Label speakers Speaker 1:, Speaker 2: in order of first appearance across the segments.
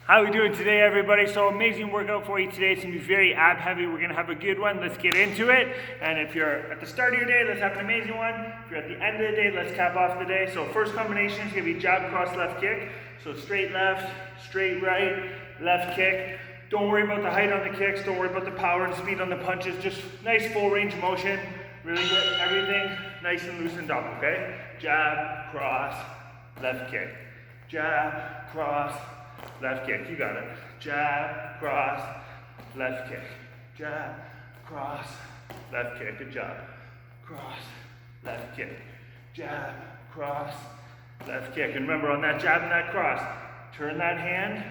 Speaker 1: How are we doing today, everybody? So amazing workout for you today. It's gonna be very ab heavy. We're gonna have a good one. Let's get into it. And if you're at the start of your day, let's have an amazing one. If you're at the end of the day, let's cap off the day. So first combination is gonna be jab, cross, left kick. So straight left, straight right, left kick. Don't worry about the height on the kicks. Don't worry about the power and speed on the punches. Just nice full range of motion. Really get everything nice and loosened up, okay? Jab, cross, left kick. Jab, cross, left kick. You got it. Jab, cross, left kick. Jab, cross, left kick. Good job. Cross, left kick. Jab, cross, left kick. And remember, on that jab and that cross, turn that hand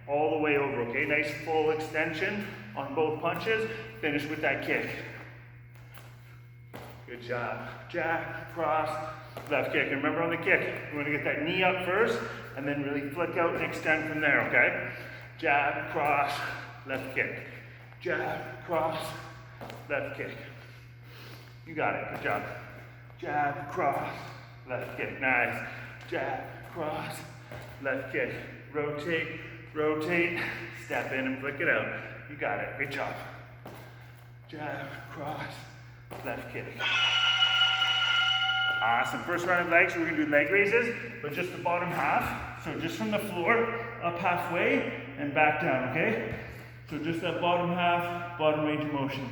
Speaker 1: all the way over, okay? Nice full extension on both punches. Finish with that kick. Good job. Jab, cross, left kick. And remember, on the kick, you want to get that knee up first and then really flick out and extend from there, okay? Jab, cross, left kick. Jab, cross, left kick. You got it. Good job. Jab, cross, left kick. Nice. Jab, cross, left kick. Rotate, rotate, step in and flick it out. You got it. Good job. Jab, cross, left kick. Awesome. First round of legs, we're going to do leg raises, but just the bottom half. So just from the floor, up halfway, and back down, okay? So just that bottom half, bottom range of motion.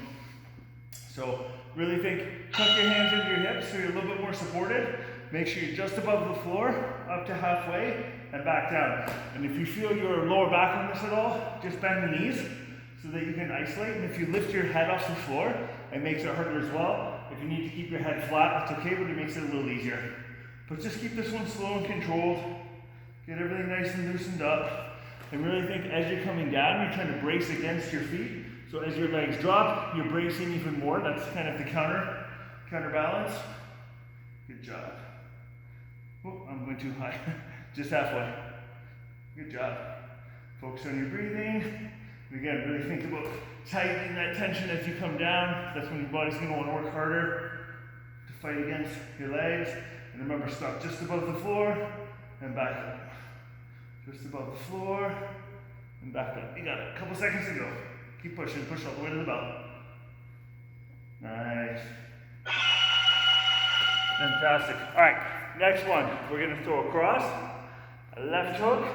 Speaker 1: So really think, tuck your hands into your hips so you're a little bit more supported. Make sure you're just above the floor, up to halfway, and back down. And if you feel your lower back on this at all, just bend the knees so that you can isolate. And if you lift your head off the floor, it makes it harder as well. If you need to keep your head flat, that's okay, but it makes it a little easier. But just keep this one slow and controlled. Get everything nice and loosened up. And really think as you're coming down, you're trying to brace against your feet. So as your legs drop, you're bracing even more. That's kind of the counterbalance. Good job. Oh, I'm going too high. Just halfway. Good job. Focus on your breathing. And again, really think about tightening that tension as you come down. That's when your body's going to want to work harder to fight against your legs. And remember, stop just above the floor and back up. Just above the floor and back up. You got it. A couple seconds to go. Keep pushing. Push all the way to the belt. Nice. Fantastic. All right, next one. We're going to throw a cross, a left hook,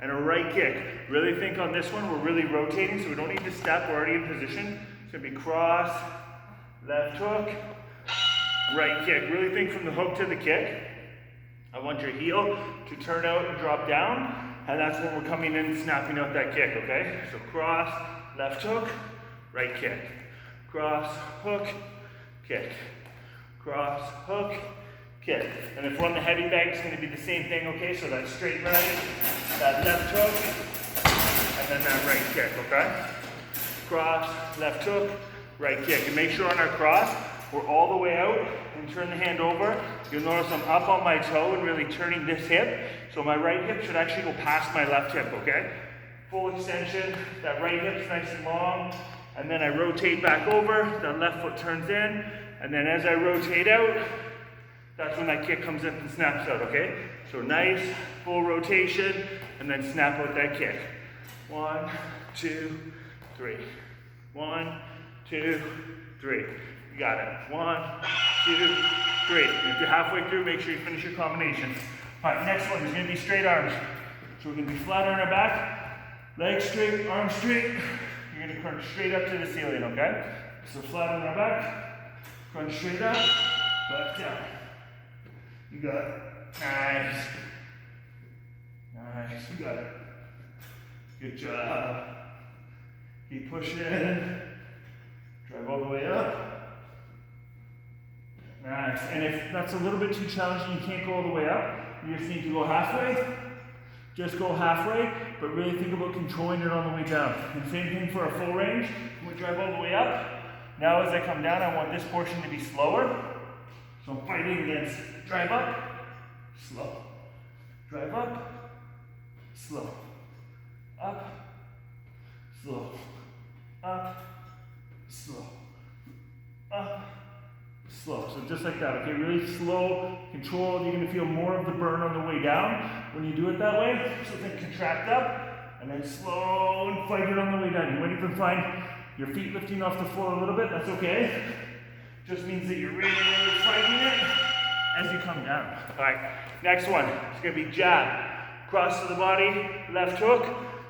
Speaker 1: and a right kick. Really think on this one, we're really rotating, so we don't need to step. We're already in position. It's going to be cross, left hook, right kick. Really think from the hook to the kick. I want your heel to turn out and drop down, and that's when we're coming in and snapping out that kick, okay? So cross, left hook, right kick. Cross, hook, kick. Cross, hook, kick. And if we're on the heavy bag, it's going to be the same thing, okay? So that straight right, that left hook, and then that right kick, okay? Cross, left hook, right kick. And make sure on our cross, we're all the way out and turn the hand over. You'll notice I'm up on my toe and really turning this hip. So my right hip should actually go past my left hip, okay? Full extension, that right hip's nice and long. And then I rotate back over, that left foot turns in. And then as I rotate out, that's when that kick comes in and snaps out, okay? So nice, full rotation, and then snap out that kick. 1, 2, 3. 1, 2, 3. You got it. 1, 2, 3. And if you're halfway through, make sure you finish your combination. All right, next one is going to be straight arms. So we're going to be flat on our back, legs straight, arms straight. You're going to crunch straight up to the ceiling, okay? So flat on our back, crunch straight up, back down. You got it. Nice. Nice. You got it. Good job. Keep pushing. Drive all the way up. Nice. And if that's a little bit too challenging, you can't go all the way up, you just need to go halfway. Just go halfway, but really think about controlling it on the way down. And same thing for a full range. We drive all the way up. Now as I come down, I want this portion to be slower. So I'm fighting against drive up, slow. Drive up, slow. Up, slow. Up, slow. Up, slow. So just like that, okay? Really slow, controlled. You're going to feel more of the burn on the way down when you do it that way. So then contract up and then slow and fight it on the way down. You might even find your feet lifting off the floor a little bit, that's okay. Just means that you're really fighting it as you come down. All right, next one, it's gonna be jab. Cross to the body, left hook,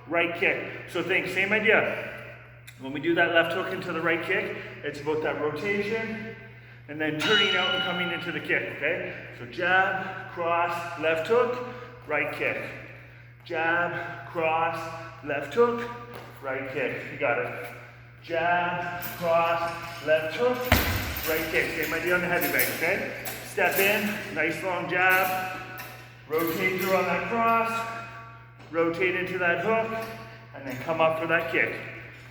Speaker 1: right kick. So think, same idea. When we do that left hook into the right kick, it's about that rotation and then turning out and coming into the kick, okay? So jab, cross, left hook, right kick. Jab, cross, left hook, right kick. You got it. Jab, cross, left hook, right kick. Same idea on the heavy bag, okay? Step in, nice long jab, rotate through on that cross, rotate into that hook, and then come up for that kick.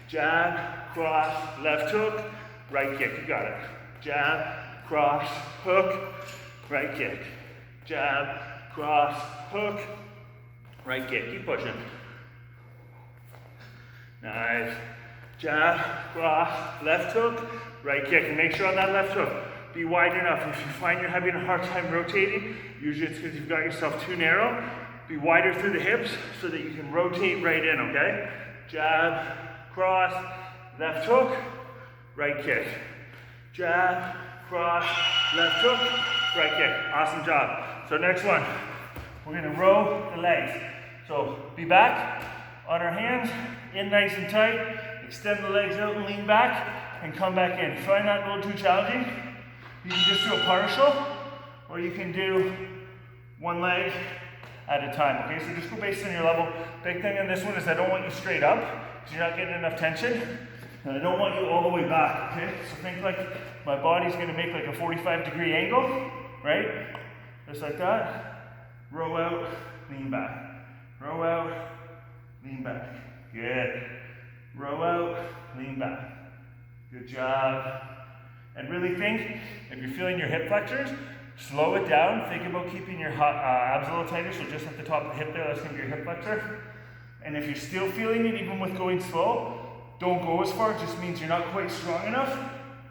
Speaker 1: Jab, cross, left hook, right kick. You got it. Jab, cross, hook, right kick. Jab, cross, hook, right kick. Keep pushing. Nice. Jab, cross, left hook, right kick. And make sure on that left hook, be wide enough. If you find you're having a hard time rotating, usually it's because you've got yourself too narrow. Be wider through the hips so that you can rotate right in, okay? Jab, cross, left hook, right kick. Jab, cross, left hook, right kick. Awesome job. So next one, we're gonna row the legs. So be back on our hands, in nice and tight, extend the legs out and lean back, and come back in. Find that a little too challenging. You can just do a partial, or you can do one leg at a time, okay? So just go based on your level. Big thing on this one is I don't want you straight up, because you're not getting enough tension, and I don't want you all the way back, okay? So think like my body's gonna make like a 45-degree angle, right? Just like that. Row out, lean back. Row out, lean back. Good. Row out, lean back. Good job. And really think, if you're feeling your hip flexors, slow it down. Think about keeping your abs a little tighter, so just at the top of the hip there, that's gonna be your hip flexor. And if you're still feeling it, even with going slow, don't go as far. It just means you're not quite strong enough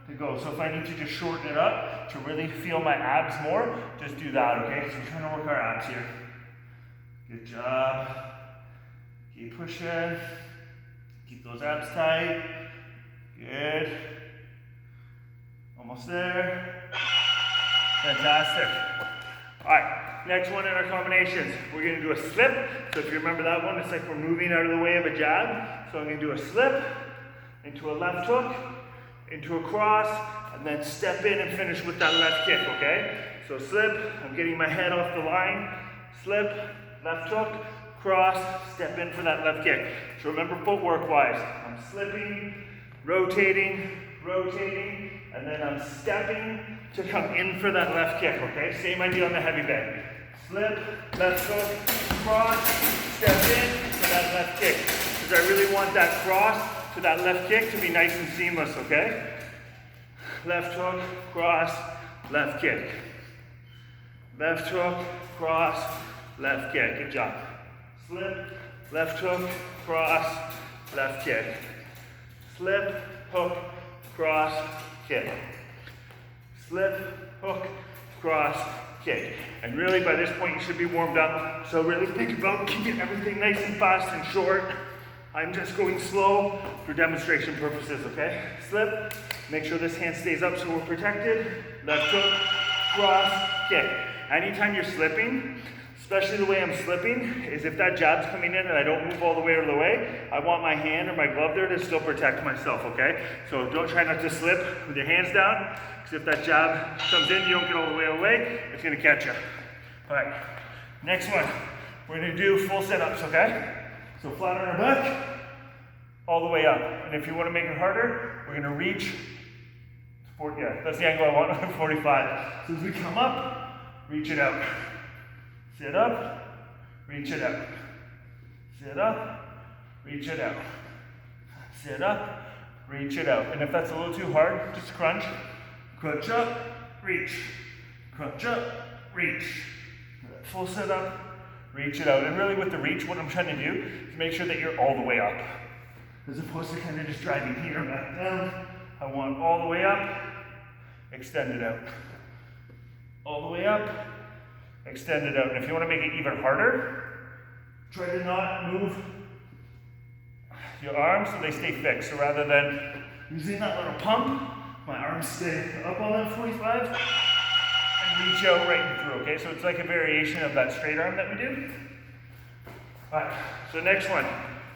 Speaker 1: to go. So if I need to just shorten it up to really feel my abs more, just do that, okay? So we're trying to work our abs here. Good job. Keep pushing. Keep those abs tight. Good. Almost there. Fantastic. All right, next one in our combinations. We're gonna do a slip. So if you remember that one, it's like we're moving out of the way of a jab. So I'm gonna do a slip, into a left hook, into a cross, and then step in and finish with that left kick, okay? So slip, I'm getting my head off the line, slip, left hook, cross, step in for that left kick. So remember footwork-wise, I'm slipping, rotating, and then I'm stepping to come in for that left kick, okay? Same idea on the heavy bag. Slip, left hook, cross, step in for that left kick. Because I really want that cross to that left kick to be nice and seamless, okay? Left hook, cross, left kick. Left hook, cross, left kick. Good job. Slip, left hook, cross, left kick. Slip, hook, cross, kick. Slip, hook, cross, kick. And really by this point you should be warmed up. So really think about keeping everything nice and fast and short. I'm just going slow for demonstration purposes, okay? Slip, make sure this hand stays up so we're protected. Left hook, cross, kick. Anytime you're slipping, especially the way I'm slipping, is if that jab's coming in and I don't move all the way out of the way, I want my hand or my glove there to still protect myself, okay? So don't try not to slip with your hands down, because if that jab comes in, you don't get all the way away, it's gonna catch you. All right, next one, we're gonna do full sit-ups, okay? So flat on our back, all the way up. And if you wanna make it harder, we're gonna reach, that's the angle I want, 45. So as we come up, reach it out. Sit up, reach it out. Sit up, reach it out. Sit up, reach it out. And if that's a little too hard, just crunch. Crunch up, reach. Crunch up, reach. Full sit up, reach it out. And really with the reach, what I'm trying to do is make sure that you're all the way up. As opposed to kind of just driving here and back down. I want all the way up, extend it out. All the way up, extend it out. And if you want to make it even harder, try to not move your arms so they stay fixed. So rather than using that little pump, my arms stay up on that 45 and reach out right and through, okay? So it's like a variation of that straight arm that we do. All right, so next one,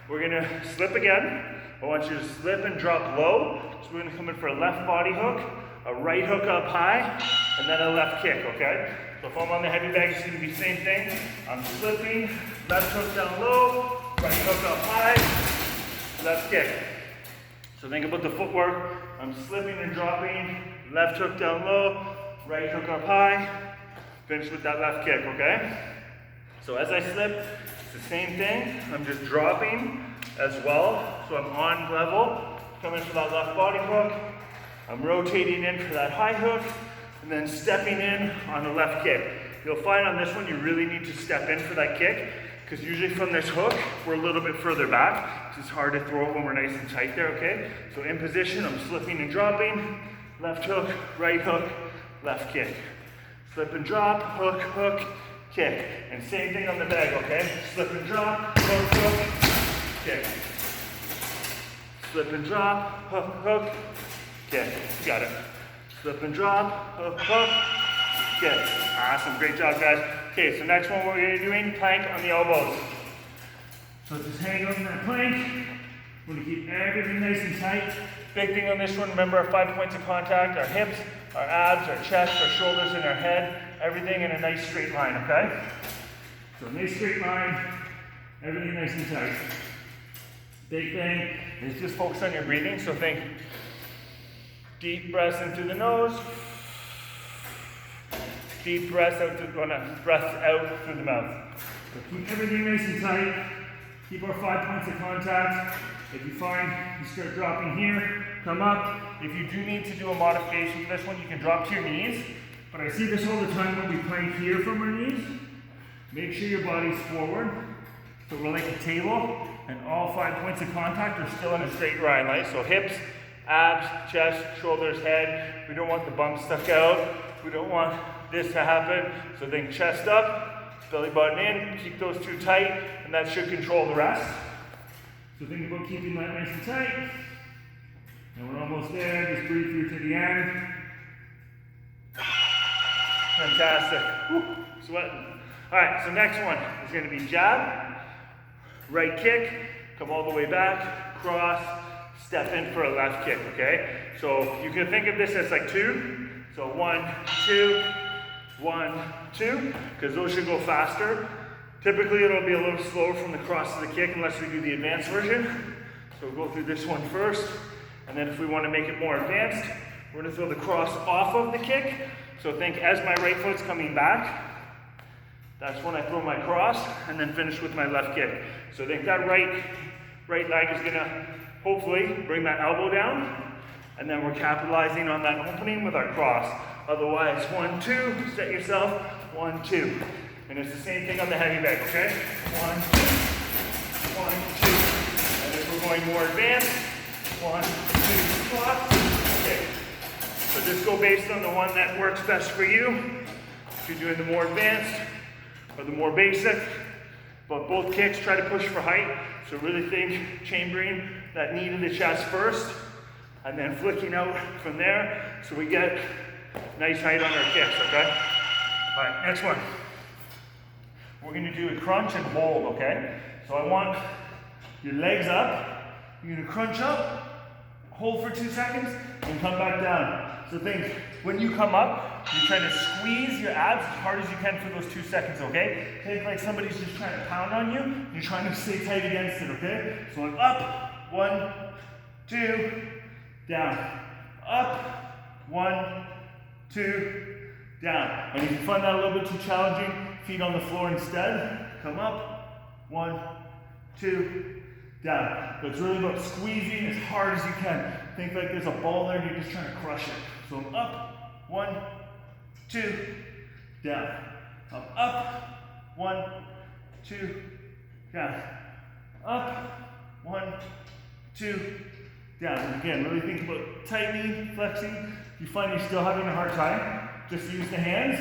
Speaker 1: we're gonna slip again. I want you to slip and drop low. So we're gonna come in for a left body hook, a right hook up high, and then a left kick, okay? So if I'm on the heavy bag, it's gonna be the same thing. I'm slipping, left hook down low, right hook up high, left kick. So think about the footwork. I'm slipping and dropping, left hook down low, right hook up high, finish with that left kick, okay? So as I slip, it's the same thing. I'm just dropping as well. So I'm on level, coming for that left body hook. I'm rotating in for that high hook, and then stepping in on the left kick. You'll find on this one, you really need to step in for that kick, because usually from this hook, we're a little bit further back. It's hard to throw when we're nice and tight there, okay? So in position, I'm slipping and dropping, left hook, right hook, left kick. Slip and drop, hook, hook, kick. And same thing on the bag, okay? Slip and drop, hook, hook, kick. Slip and drop, hook, hook, kick. Got it. Slip and drop, hook, hook, kick. Awesome, great job, guys. Okay, so next one, what we're doing, plank on the elbows. So just hang on that plank. We're gonna keep everything nice and tight. Big thing on this one, remember our 5 points of contact, our hips, our abs, our chest, our shoulders, and our head. Everything in a nice straight line, okay? So nice straight line, everything nice and tight. Big thing is just focus on your breathing. So think deep breaths in through the nose, deep breaths out through the mouth. So keep everything nice and tight. Keep our 5 points of contact. If you find you start dropping here, come up. If you do need to do a modification for this one, you can drop to your knees. But I see this all the time when we plank here from our knees. Make sure your body's forward. So we're like a table, and all 5 points of contact are still in a straight line, right? So hips, abs, chest, shoulders, head. We don't want the bum stuck out. We don't want this to happen. So think chest up, belly button in, keep those two tight, and that should control the rest. So think about keeping that nice and tight. And we're almost there. Just breathe through to the end. Fantastic. Whew, sweating. All right, so next one is going to be jab, right kick, come all the way back, cross, step in for a left kick, okay? So you can think of this as like two. So 1, 2, 1, 2, because those should go faster. Typically it'll be a little slower from the cross to the kick unless we do the advanced version. So we'll go through this one first, and then if we want to make it more advanced, we're going to throw the cross off of the kick. So think as my right foot's coming back, that's when I throw my cross, and then finish with my left kick. So think that right leg is going to hopefully bring that elbow down, and then we're capitalizing on that opening with our cross. Otherwise, 1, 2, set yourself, 1, 2. And it's the same thing on the heavy bag, okay? 1, 2, 1, 2. And if we're going more advanced, 1, 2, cross, okay. So just go based on the one that works best for you. If you're doing the more advanced or the more basic, but both kicks try to push for height. So really think chambering that knee to the chest first, and then flicking out from there, so we get nice height on our kicks, okay? All right, next one. We're gonna do a crunch and hold, okay? So I want your legs up, you're gonna crunch up, hold for 2 seconds, and come back down. So think, when you come up, you're trying to squeeze your abs as hard as you can for those 2 seconds, okay? Think like somebody's just trying to pound on you, you're trying to stay tight against it, okay? So I'm up, 1, 2, down, up, 1, 2, down. And if you find that a little bit too challenging, feet on the floor instead, come up, 1, 2, down. But it's really about squeezing as hard as you can. Think like there's a ball there and you're just trying to crush it. So I'm up, 1, 2, down. I'm up, 1, 2, down. Up, 1, 2, down. And again, really think about tightening, flexing. If you find you're still having a hard time, just use the hands.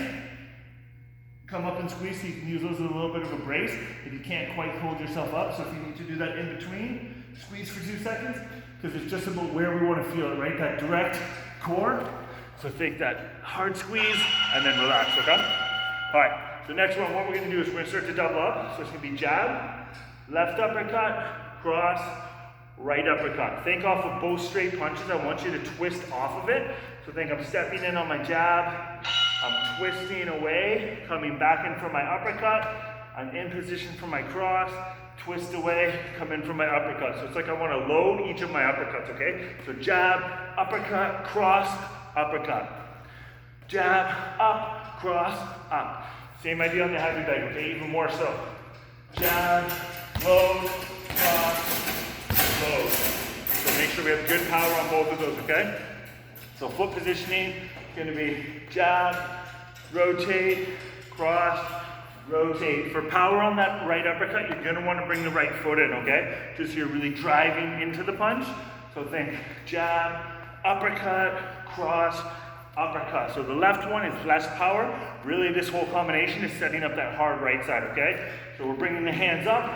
Speaker 1: come up and squeeze, so you can use those as a little bit of a brace if you can't quite hold yourself up. So if you need to do that in between, squeeze for 2 seconds, because it's just about where we want to feel it, right? That direct core. So think that hard squeeze and then relax, okay? All right, so next one, what we're gonna do is we're gonna start to double up. So it's gonna be jab, left uppercut, cross, right uppercut. Think off of both straight punches. I want you to twist off of it. So think I'm stepping in on my jab, I'm twisting away, coming back in for my uppercut, I'm in position for my cross, twist away, come in for my uppercut. So it's like I want to load each of my uppercuts, okay? So jab, uppercut, cross, uppercut. Jab, up, cross, up. Same idea on the heavy bag, okay? Even more so. Jab, load, cross, load. So make sure we have good power on both of those, okay? So foot positioning is going to be jab, rotate, cross, rotate. For power on that right uppercut, you're going to want to bring the right foot in, okay? Just so you're really driving into the punch. So think jab, uppercut, cross, uppercut. So the left one is less power. Really, this whole combination is setting up that hard right side, okay? So we're bringing the hands up,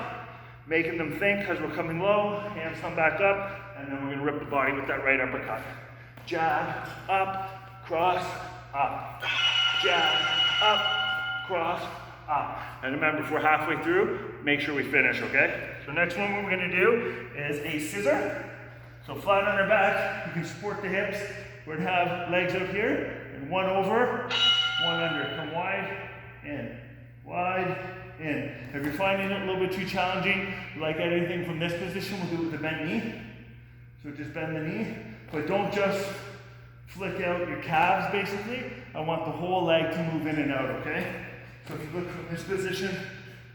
Speaker 1: making them think because we're coming low, hands come back up, and then we're going to rip the body with that right uppercut. Jab, up, cross, up. Jab, up, cross, up. And remember, if we're halfway through, make sure we finish, okay? So next one, what we're gonna do is a scissor. So flat on our back, you can support the hips. We're gonna have legs out here, and one over, one under. Come wide, in, in. If you're finding it a little bit too challenging, like anything from this position, we'll do it with a bent knee. So just bend the knee, but don't just flick out your calves, basically. I want the whole leg to move in and out, okay? So if you look from this position,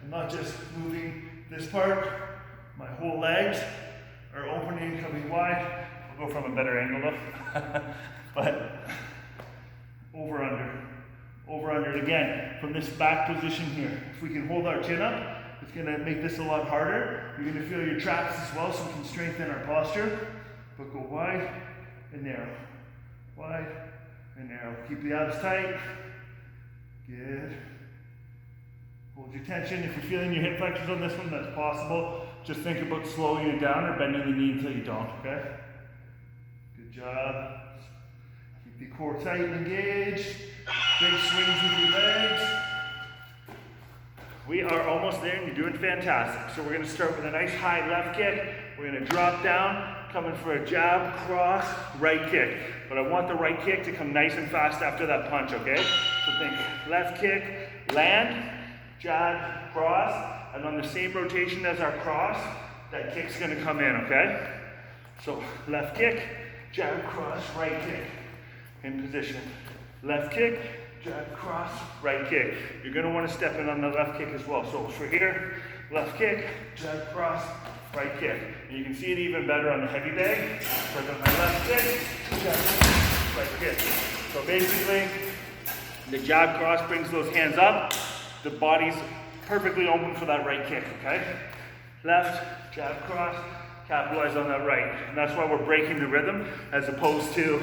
Speaker 1: I'm not just moving this part, my whole legs are opening, coming wide. I'll go from a better angle though. But over, under. Again, from this back position here. If we can hold our chin up, it's gonna make this a lot harder. You're gonna feel your traps as well, so we can strengthen our posture. But go wide and narrow. Wide and narrow. Keep the abs tight. Good. Hold your tension. If you're feeling your hip flexors on this one, that's possible. Just think about slowing it down or bending the knee until you don't, okay? Good job. Keep the core tight and engaged. Big swings with your legs. We are almost there and you're doing fantastic. So we're going to start with a nice high left kick. We're going to drop down, coming for a jab, cross, right kick. But I want the right kick to come nice and fast after that punch, okay? So think left kick, land, jab, cross, and on the same rotation as our cross, that kick's going to come in, okay? So left kick, jab, cross, right kick. In position. Left kick, jab, cross, right kick. You're going to want to step in on the left kick as well. So for here, left kick, jab, cross, right kick. And you can see it even better on the heavy bag. So I got my left kick, jab, right kick. So basically, the jab cross brings those hands up. The body's perfectly open for that right kick, okay? Left, jab, cross, capitalize on that right. And that's why we're breaking the rhythm as opposed to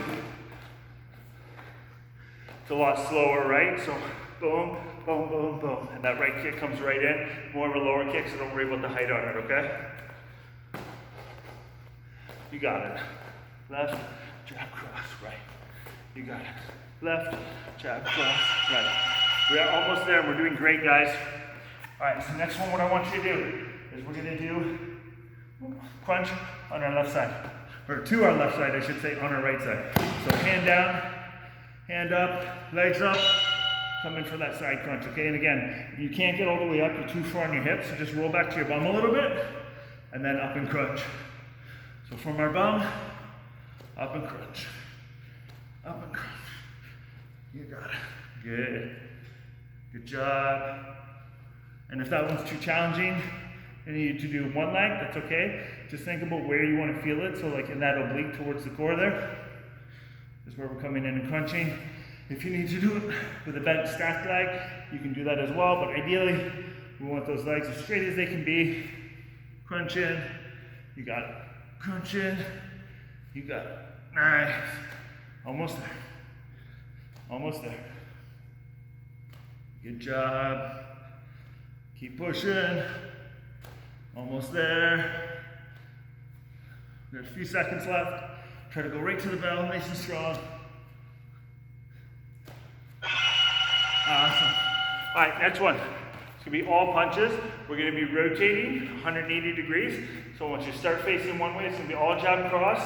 Speaker 1: it's a lot slower, right? So boom, boom, boom, boom. And that right kick comes right in. More of a lower kick, so don't worry about the height on it, okay? You got it. Left, jab, cross, right. You got it. Left, jab, cross, right. We are almost there. We're doing great, guys. All right, so next one, what I want you to do is we're gonna do crunch on our left side. Or to our left side, I should say, on our right side. So hand down, hand up, legs up, come in for that side crunch, okay? And again, you can't get all the way up, you're too far on your hips, so just roll back to your bum a little bit, and then up and crunch. So from our bum, up and crunch. Up and crunch. You got it. Good. Good job. And if that one's too challenging, and you need to do one leg, that's okay. Just think about where you want to feel it, so like in that oblique towards the core there. Is where we're coming in and crunching. If you need to do it with a bent stacked leg, you can do that as well, but ideally, we want those legs as straight as they can be. Crunch in, you got it. Crunch in, you got it. Nice. Almost there. Almost there. Good job. Keep pushing. Almost there. There's a few seconds left. Try to go right to the bell, nice and strong. Awesome. All right, next one. It's gonna be all punches. We're gonna be rotating 180 degrees. So once you start facing one way, it's gonna be all jab cross.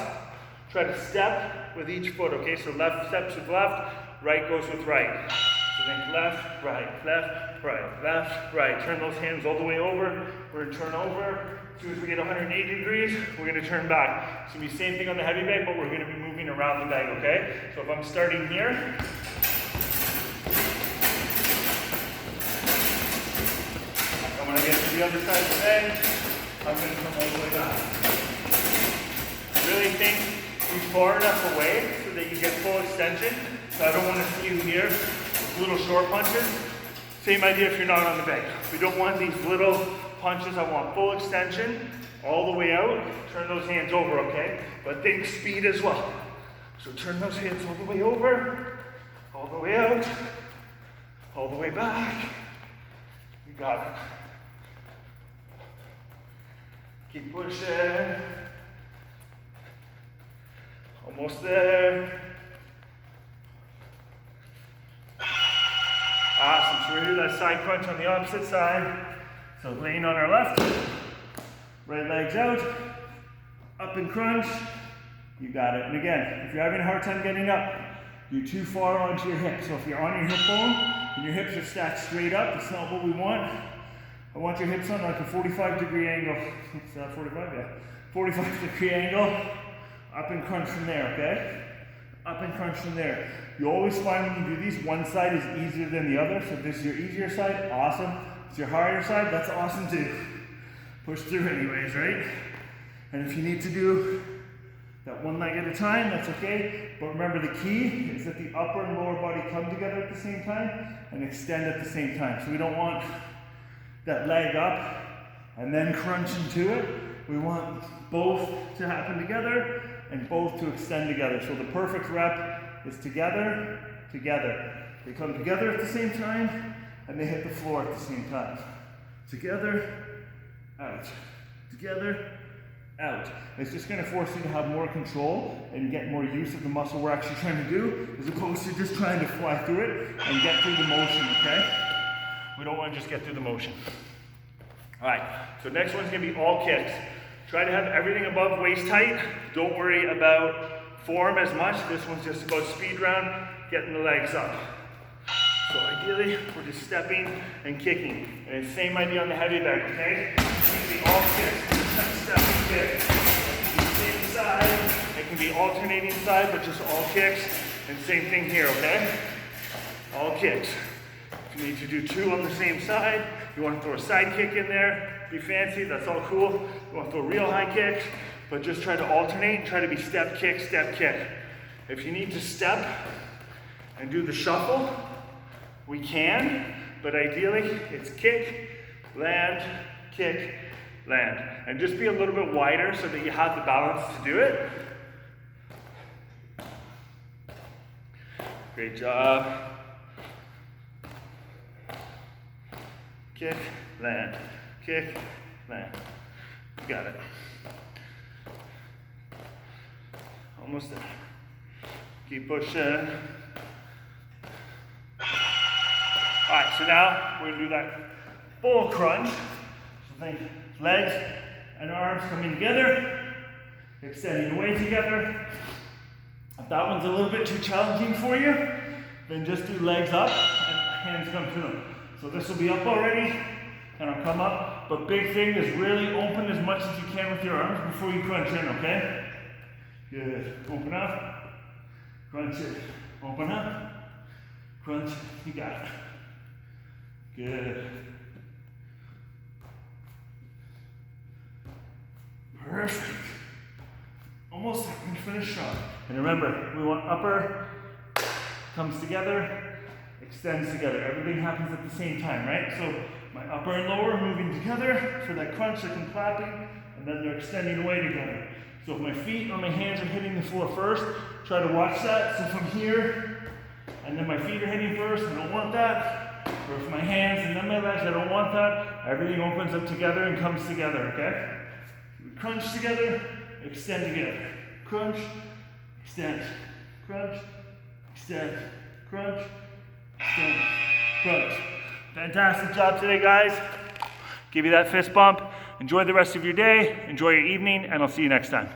Speaker 1: Try to step with each foot, okay? So left steps with left, right goes with right. So think left, right, left, right. Turn those hands all the way over. We're gonna turn over. As soon as we get 180 degrees, we're gonna turn back. It's gonna be the same thing on the heavy bag, but we're gonna be moving around the bag, okay? So if I'm starting here, when I get to the other side of the bag, I'm going to come all the way back. Really think be far enough away so that you get full extension. So I don't want to see you here, little short punches. Same idea if you're not on the bag. We don't want these little punches. I want full extension all the way out. Turn those hands over, okay? But think speed as well. So turn those hands all the way over, all the way out, all the way back. You got it. Keep pushing. Almost there. Awesome. So we're gonna do that side crunch on the opposite side. So laying on our left, right leg's out, up and crunch. You got it. And again, if you're having a hard time getting up, you're too far onto your hip. So if you're on your hip bone and your hips are stacked straight up, that's not what we want. I want your hips on like a 45-degree angle. It's 45, yeah. 45-degree angle. Up and crunch from there, okay? Up and crunch from there. You always find when you do these, one side is easier than the other. So if this is your easier side, awesome. If it's your harder side, that's awesome too. Push through anyways, right? And if you need to do that one leg at a time, that's okay. But remember, the key is that the upper and lower body come together at the same time and extend at the same time. So we don't want that leg up and then crunch into it. We want both to happen together and both to extend together. So the perfect rep is together, together. They come together at the same time and they hit the floor at the same time. Together, out. Together, out. It's just going to force you to have more control and get more use of the muscle we're actually trying to do, as opposed to just trying to fly through it and get through the motion, okay? We don't want to just get through the motion. All right, so next one's gonna be all kicks. Try to have everything above waist height. Don't worry about form as much. This one's just about speed round, getting the legs up. So ideally, we're just stepping and kicking. And same idea on the heavy bag, okay? It's gonna be all kicks. Step and kick. It can be same side. It can be alternating side, but just all kicks. And same thing here, okay? All kicks. If you need to do two on the same side, you want to throw a side kick in there, be fancy, that's all cool. You want to throw real high kicks, but just try to alternate and try to be step, kick, step, kick. If you need to step and do the shuffle, we can, but ideally it's kick, land, and just be a little bit wider so that you have the balance to do it. Great job. Kick, land, kick, land. You got it. Almost there. Keep pushing. All right, so now we're gonna do that full crunch. So think legs and arms coming together, extending away together. If that one's a little bit too challenging for you, then just do legs up and hands come to them. So this will be up already, and I'll come up. But big thing is really open as much as you can with your arms before you crunch in, okay? Good. Open up, crunch it. Open up, crunch. You got it. Good. Perfect. Almost like we finished strong. And remember, we want upper comes together, extends together. Everything happens at the same time, right? So my upper and lower moving together for that crunch, like I'm clapping, and then they're extending away together. So if my feet or my hands are hitting the floor first, try to watch that. So from here, and then my feet are hitting first, I don't want that. With my hands and then my legs, I don't want that. Everything opens up together and comes together, okay? We crunch together, extend together. Crunch, extend, crunch, extend, crunch, extend, crunch. Fantastic job today, guys. Give you that fist bump. Enjoy the rest of your day, enjoy your evening, and I'll see you next time.